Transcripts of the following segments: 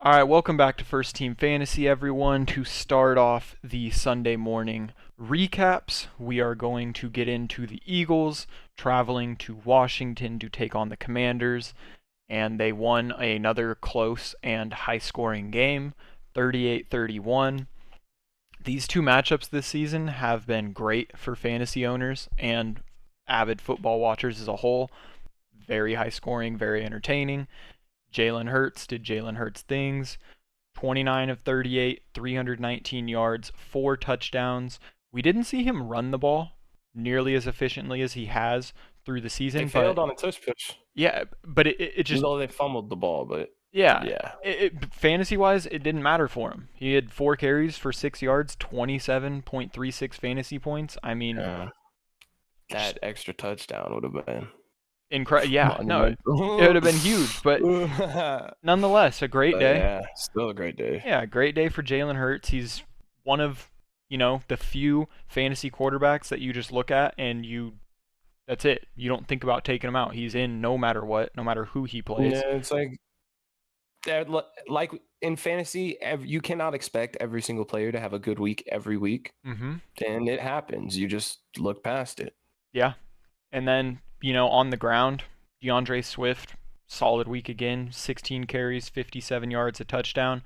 All right, welcome back to First Team Fantasy, everyone. To start off the Sunday morning recaps, we are going to get into the Eagles traveling to Washington to take on the Commanders, and they won another close and high-scoring game, 38-31. These two matchups this season have been great for fantasy owners and avid football watchers as a whole. Very high-scoring, very entertaining. Jalen Hurts did Jalen Hurts things. 29 of 38, 319 yards, 4 touchdowns. We didn't see him run the ball nearly as efficiently as he has through the season. They failed on a touch pitch. Yeah, but it just... Even though they fumbled the ball, but Yeah. Fantasy-wise, it didn't matter for him. He had 4 carries for 6 yards, 27.36 fantasy points. I mean... that extra touchdown would have been... Yeah, no, it would have been huge, but nonetheless, a great day. Yeah, still a great day. Yeah, great day for Jalen Hurts. He's one of, the few fantasy quarterbacks that you just look at and that's it. You don't think about taking him out. He's in no matter what, no matter who he plays. Yeah, it's like in fantasy, you cannot expect every single player to have a good week every week. Mm-hmm. And it happens. You just look past it. Yeah. And then, on the ground, DeAndre Swift, solid week again, 16 carries, 57 yards, a touchdown.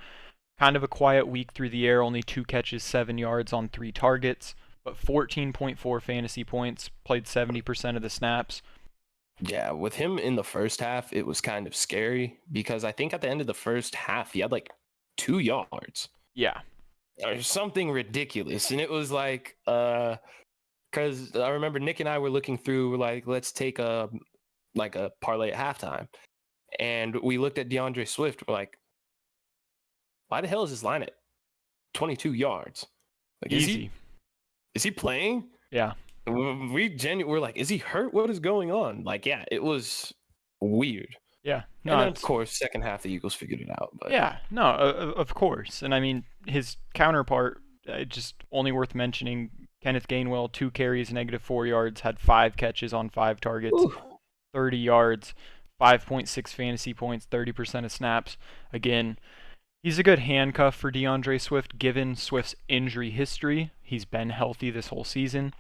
Kind of a quiet week through the air, only 2 catches, 7 yards on 3 targets, but 14.4 fantasy points, played 70% of the snaps. Yeah, with him in the first half, it was kind of scary because I think at the end of the first half, he had like 2 yards. Yeah. Or something ridiculous. And it was like, because I remember Nick and I were looking through, like, let's take a parlay at halftime. And we looked at DeAndre Swift. We're like, why the hell is his line at 22 yards? Like, Easy. Is he playing? Yeah. We're like, is he hurt? What is going on? Like, yeah, it was weird. Yeah. No, and then, of course, second half, the Eagles figured it out. But yeah, no, of course. And I mean, his counterpart, just only worth mentioning, Kenneth Gainwell, 2 carries, -4 yards, had 5 catches on 5 targets, 30 yards, 5.6 fantasy points, 30% of snaps. Again, he's a good handcuff for DeAndre Swift, given Swift's injury history. He's been healthy this whole season.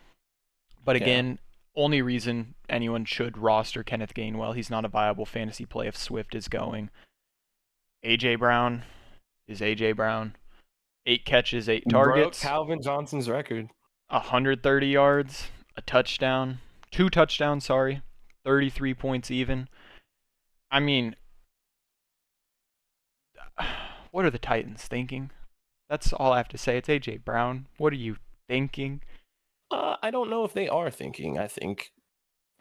But again, only reason anyone should roster Kenneth Gainwell, he's not a viable fantasy play if Swift is going. A.J. Brown is A.J. Brown. 8 catches, 8 targets. Broke Calvin Johnson's record. 130 yards, a touchdown. 2 touchdowns, 33 points even. I mean, what are the Titans thinking? That's all I have to say. It's A.J. Brown. What are you thinking? I don't know if they are thinking. I think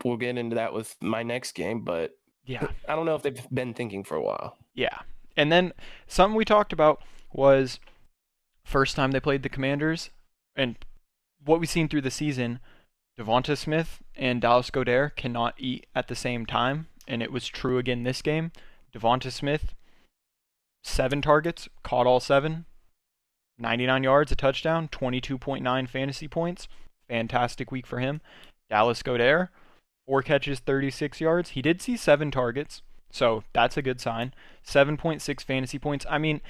we'll get into that with my next game, but yeah, I don't know if they've been thinking for a while. Yeah. And then something we talked about was first time they played the Commanders and what we've seen through the season, Devonta Smith and Dallas Goedert cannot eat at the same time, and it was true again this game. Devonta Smith, 7 targets, caught all 7, 99 yards, a touchdown, 22.9 fantasy points. Fantastic week for him. Dallas Goedert, 4 catches, 36 yards. He did see 7 targets, so that's a good sign. 7.6 fantasy points. I mean,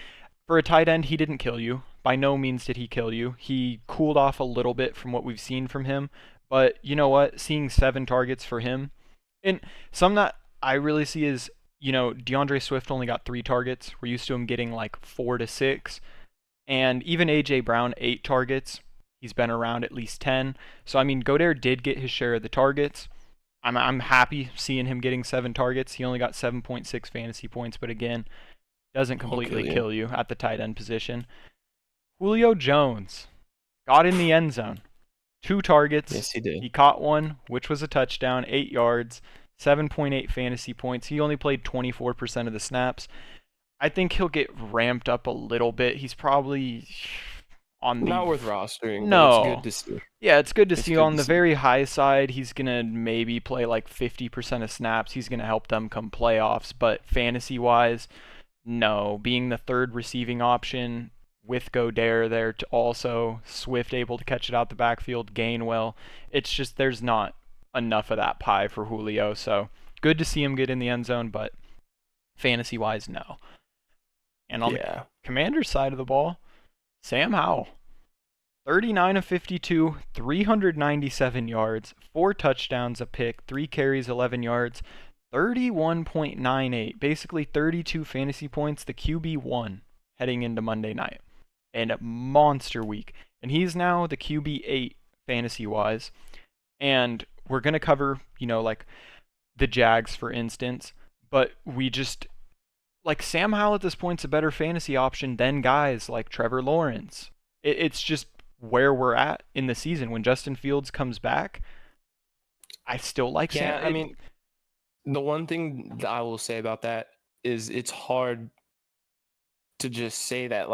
for a tight end, he didn't kill you. By no means did he kill you. He cooled off a little bit from what we've seen from him. But you know what? Seeing 7 targets for him, and some that I really see is, DeAndre Swift only got 3 targets. We're used to him getting like 4 to 6. And even A.J. Brown, 8 targets. He's been around at least 10. So, I mean, Goedert did get his share of the targets. I'm happy seeing him getting 7 targets. He only got 7.6 fantasy points, but again, doesn't completely kill you at the tight end position. Julio Jones got in the end zone. 2 targets. Yes, he did. He caught one, which was a touchdown, 8 yards, 7.8 fantasy points. He only played 24% of the snaps. I think he'll get ramped up a little bit. He's probably on the... Not worth rostering. No. It's good to see. Yeah, it's good to see. On the very high side, he's going to maybe play like 50% of snaps. He's going to help them come playoffs. But fantasy-wise, no. Being the 3rd receiving option with Goedert there to also Swift able to catch it out the backfield, Gainwell. It's just there's not enough of that pie for Julio. So good to see him get in the end zone, but fantasy-wise, no. And on the Yeah. Commanders side of the ball, Sam Howell, 39 of 52, 397 yards, 4 touchdowns, a pick, 3 carries, 11 yards, 31.98, basically 32 fantasy points, the QB1 heading into Monday night. And a monster week. And he's now the QB8 fantasy-wise. And we're going to cover, like the Jags, for instance. But we just, like, Sam Howell at this point's a better fantasy option than guys like Trevor Lawrence. It's just where we're at in the season. When Justin Fields comes back, I still like Yeah, Sam. I mean, the one thing that I will say about that is it's hard to just say that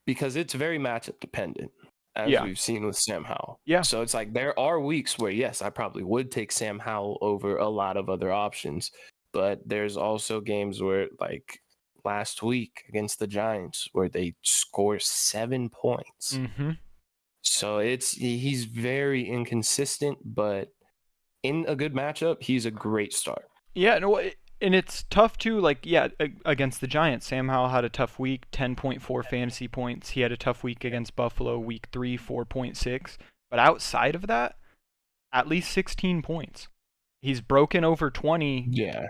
because it's very matchup dependent, as Yeah. we've seen with Sam Howell. Yeah. So it's like there are weeks where, yes, I probably would take Sam Howell over a lot of other options, but there's also games where, like last week against the Giants, where they score 7 points. Mm-hmm. So he's very inconsistent, but in a good matchup, he's a great start. Yeah, no, and it's tough too. Like, yeah, against the Giants, Sam Howell had a tough week, 10.4 fantasy points. He had a tough week against Buffalo, week 3, 4.6. But outside of that, at least 16 points. He's broken over 20 Yeah.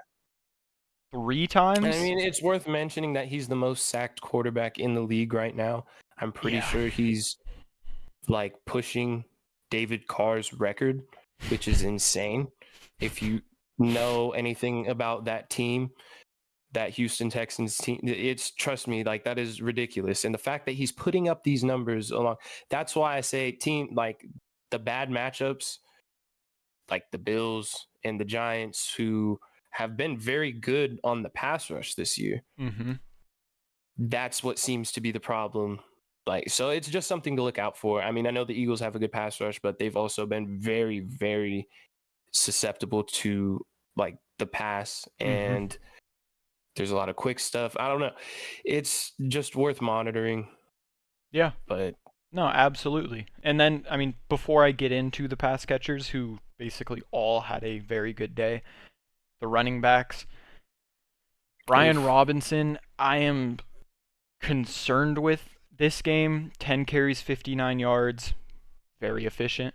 3 times. I mean, it's worth mentioning that he's the most sacked quarterback in the league right now. I'm pretty sure he's like pushing David Carr's record, which is insane. If you know anything about that team, that Houston Texans team, trust me, like that is ridiculous. And the fact that he's putting up these numbers along, that's why I say team, like the bad matchups, like the Bills and the Giants, who have been very good on the pass rush this year. Mm-hmm. That's what seems to be the problem. Like, so it's just something to look out for. I mean, I know the Eagles have a good pass rush, but they've also been very, very susceptible to like the pass, and there's a lot of quick stuff. I don't know. It's just worth monitoring. Yeah. But no, absolutely. And then, I mean, before I get into the pass catchers, who basically all had a very good day, the running backs, Brian Robinson, I am concerned with this game. 10 carries, 59 yards, very efficient.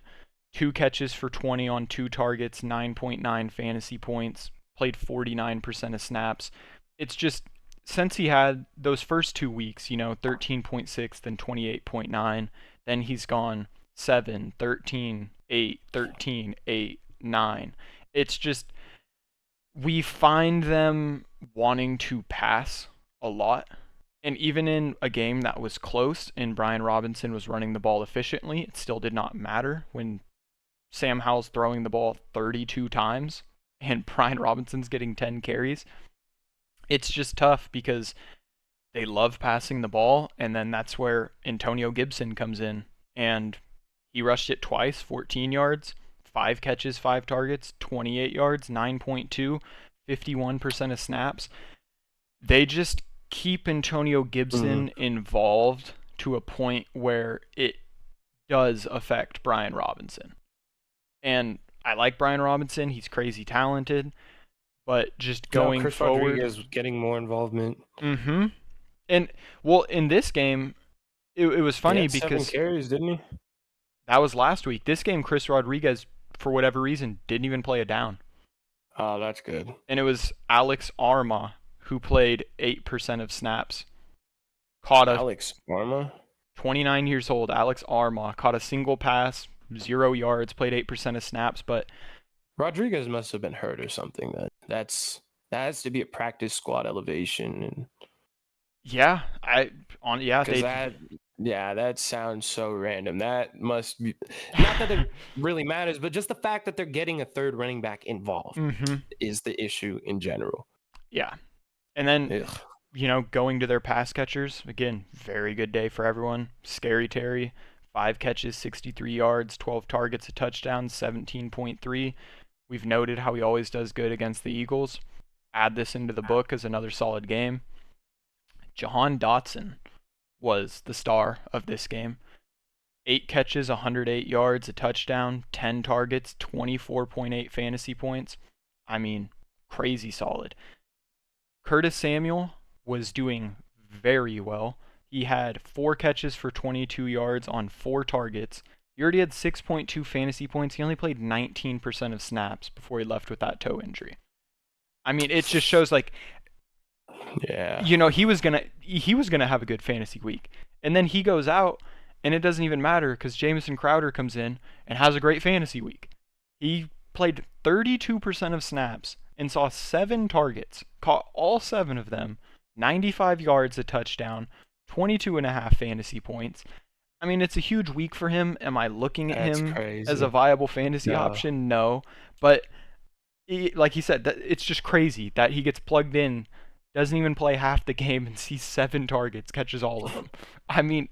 2 catches for 20 on 2 targets, 9.9 fantasy points, played 49% of snaps. It's just, since he had those first 2 weeks, 13.6, then 28.9, then he's gone 7, 13, 8, 13, 8, 9. It's just, we find them wanting to pass a lot. And even in a game that was close and Brian Robinson was running the ball efficiently, it still did not matter when Sam Howell's throwing the ball 32 times and Brian Robinson's getting 10 carries. It's just tough because they love passing the ball, and then that's where Antonio Gibson comes in, and he rushed it twice, 14 yards, 5 catches, 5 targets, 28 yards, 9.2, 51% of snaps. They just keep Antonio Gibson involved to a point where it does affect Brian Robinson. And I like Brian Robinson. He's crazy talented. But just going Chris forward, Rodriguez getting more involvement. Mm-hmm. And, well, in this game, it was funny because 7 carries, didn't he? that was last week. This game, Chris Rodriguez, for whatever reason, didn't even play a down. Oh, that's good. And it was Alex Arma who played 8% of snaps. Alex Arma? 29 years old, Alex Arma, caught a single pass, 0 yards, played 8% of snaps, but Rodriguez must have been hurt or something. That has to be a practice squad elevation. And that sounds so random. That must be, not that it really matters, but just the fact that they're getting a third running back involved is the issue in general. Yeah. And then, going to their pass catchers, again, very good day for everyone. Scary Terry, 5 catches, 63 yards, 12 targets, a touchdown, 17.3. We've noted how he always does good against the Eagles. Add this into the book as another solid game. Jahan Dotson was the star of this game. 8 catches, 108 yards, a touchdown, 10 targets, 24.8 fantasy points. I mean, crazy solid. Curtis Samuel was doing very well. He had 4 catches for 22 yards on 4 targets. He already had 6.2 fantasy points. He only played 19% of snaps before he left with that toe injury. I mean, it just shows like, Yeah. he was gonna have a good fantasy week, and then he goes out, and it doesn't even matter because Jamison Crowder comes in and has a great fantasy week. He played 32% of snaps and saw 7 targets, caught all 7 of them, 95 yards, a touchdown, 22 and a half fantasy points. I mean, it's a huge week for him. Am I looking at That's him as a crazy. viable fantasy No. option? No. But like he said, it's just crazy that he gets plugged in, doesn't even play half the game, and sees 7 targets, catches all of them. I mean,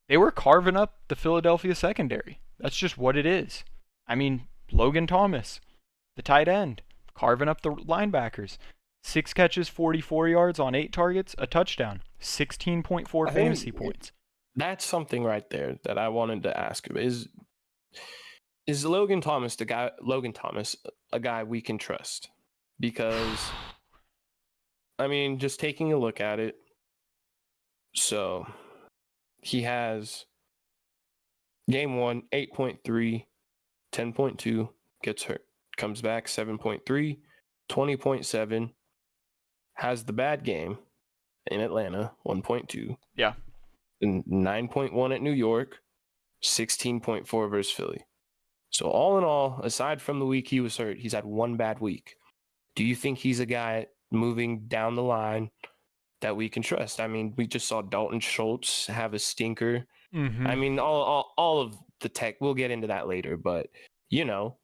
they were carving up the Philadelphia secondary. That's just what it is. I mean, Logan Thomas, the tight end, carving up the linebackers. 6 catches, 44 yards on 8 targets, a touchdown, 16.4 I fantasy think points. that's something right there that I wanted to ask him. Is Logan Thomas a guy we can trust? Because I mean, just taking a look at it, so he has game 1, 8.3, 10.2, gets hurt, comes back 7.3, 20.7, has the bad game in Atlanta, 1.2, Yeah. and 9.1 at New York, 16.4 versus Philly. So all in all, aside from the week he was hurt, he's had one bad week. Do you think he's a guy moving down the line that we can trust? I mean, we just saw Dalton Schultz have a stinker. I mean, all of the tech, we'll get into that later, but you know,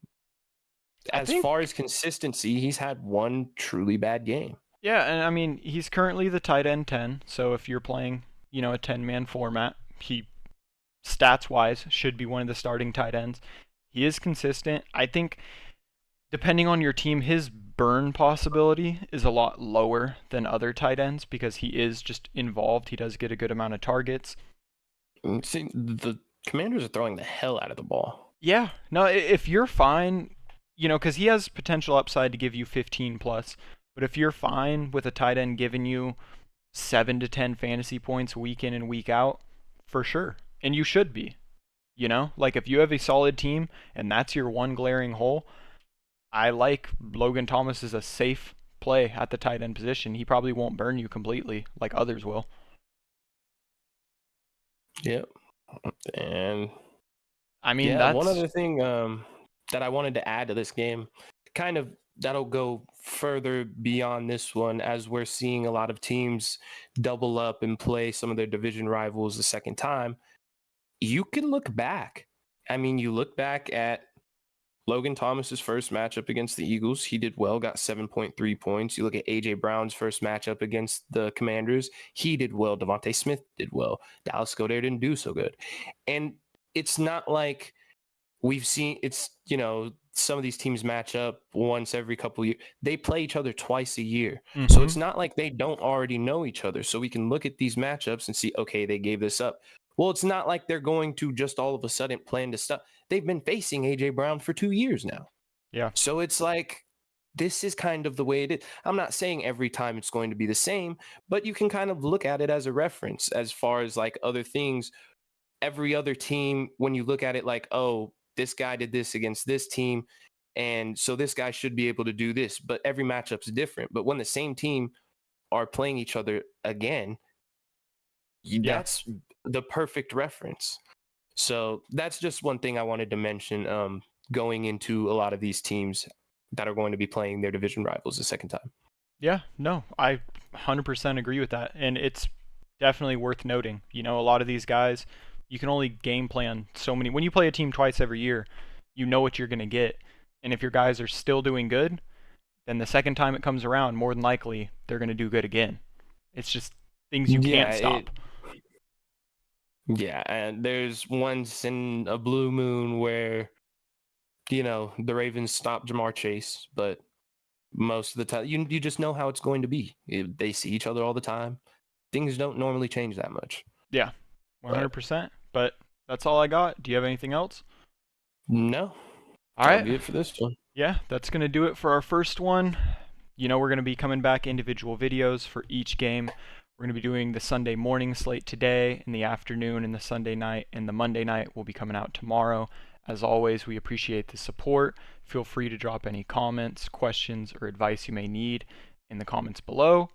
I as think, far as consistency, he's had one truly bad game. yeah, and I mean, he's currently the tight end 10, so if you're playing, a 10-man format, he, stats-wise, should be one of the starting tight ends. He is consistent. I think, depending on your team, his burn possibility is a lot lower than other tight ends because he is just involved. He does get a good amount of targets. See, the Commanders are throwing the hell out of the ball. Yeah, no, if you're fine, because he has potential upside to give you 15 plus, but if you're fine with a tight end giving you 7 to 10 fantasy points week in and week out, for sure. And you should be. Like if you have a solid team and that's your one glaring hole, I like Logan Thomas as a safe play at the tight end position. He probably won't burn you completely like others will. Yep. And I mean, yeah, one that's other thing that I wanted to add to this game, kind of that'll go further beyond this one as we're seeing a lot of teams double up and play some of their division rivals the second time. You can look back. I mean, you look back at Logan Thomas's first matchup against the Eagles. He did well, got 7.3 points. You look at AJ Brown's first matchup against the Commanders. He did well. Devontae Smith did well. Dallas Goedert didn't do so good. And it's not like we've seen some of these teams match up once every couple of years. They play each other twice a year. So it's not like they don't already know each other. So we can look at these matchups and see, okay, they gave this up. Well, it's not like they're going to just all of a sudden plan to stuff. They've been facing AJ Brown for 2 years now. Yeah. So it's like, this is kind of the way it is. I'm not saying every time it's going to be the same, but you can kind of look at it as a reference as far as like other things. Every other team, when you look at it like, oh, this guy did this against this team, and so this guy should be able to do this, but every matchup's different. But when the same team are playing each other again, that's the perfect reference. So that's just one thing I wanted to mention going into a lot of these teams that are going to be playing their division rivals the second time. Yeah, no, I 100% agree with that. And it's definitely worth noting. A lot of these guys, you can only game plan so many. When you play a team twice every year, you know what you're going to get. And if your guys are still doing good, then the second time it comes around, more than likely, they're going to do good again. It's just things you can't stop. Yeah, and there's once in a blue moon where, the Ravens stop Jamar Chase, but most of the time, you just know how it's going to be. They see each other all the time. Things don't normally change that much. Yeah, 100%. But that's all I got. Do you have anything else? No. All right. That'll be it for this one. Yeah, that's going to do it for our first one. We're going to be coming back individual videos for each game. We're going to be doing the Sunday morning slate today, in the afternoon, and the Sunday night, and the Monday night will be coming out tomorrow. As always, we appreciate the support. Feel free to drop any comments, questions, or advice you may need in the comments below,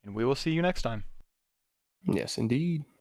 and we will see you next time. Yes, indeed.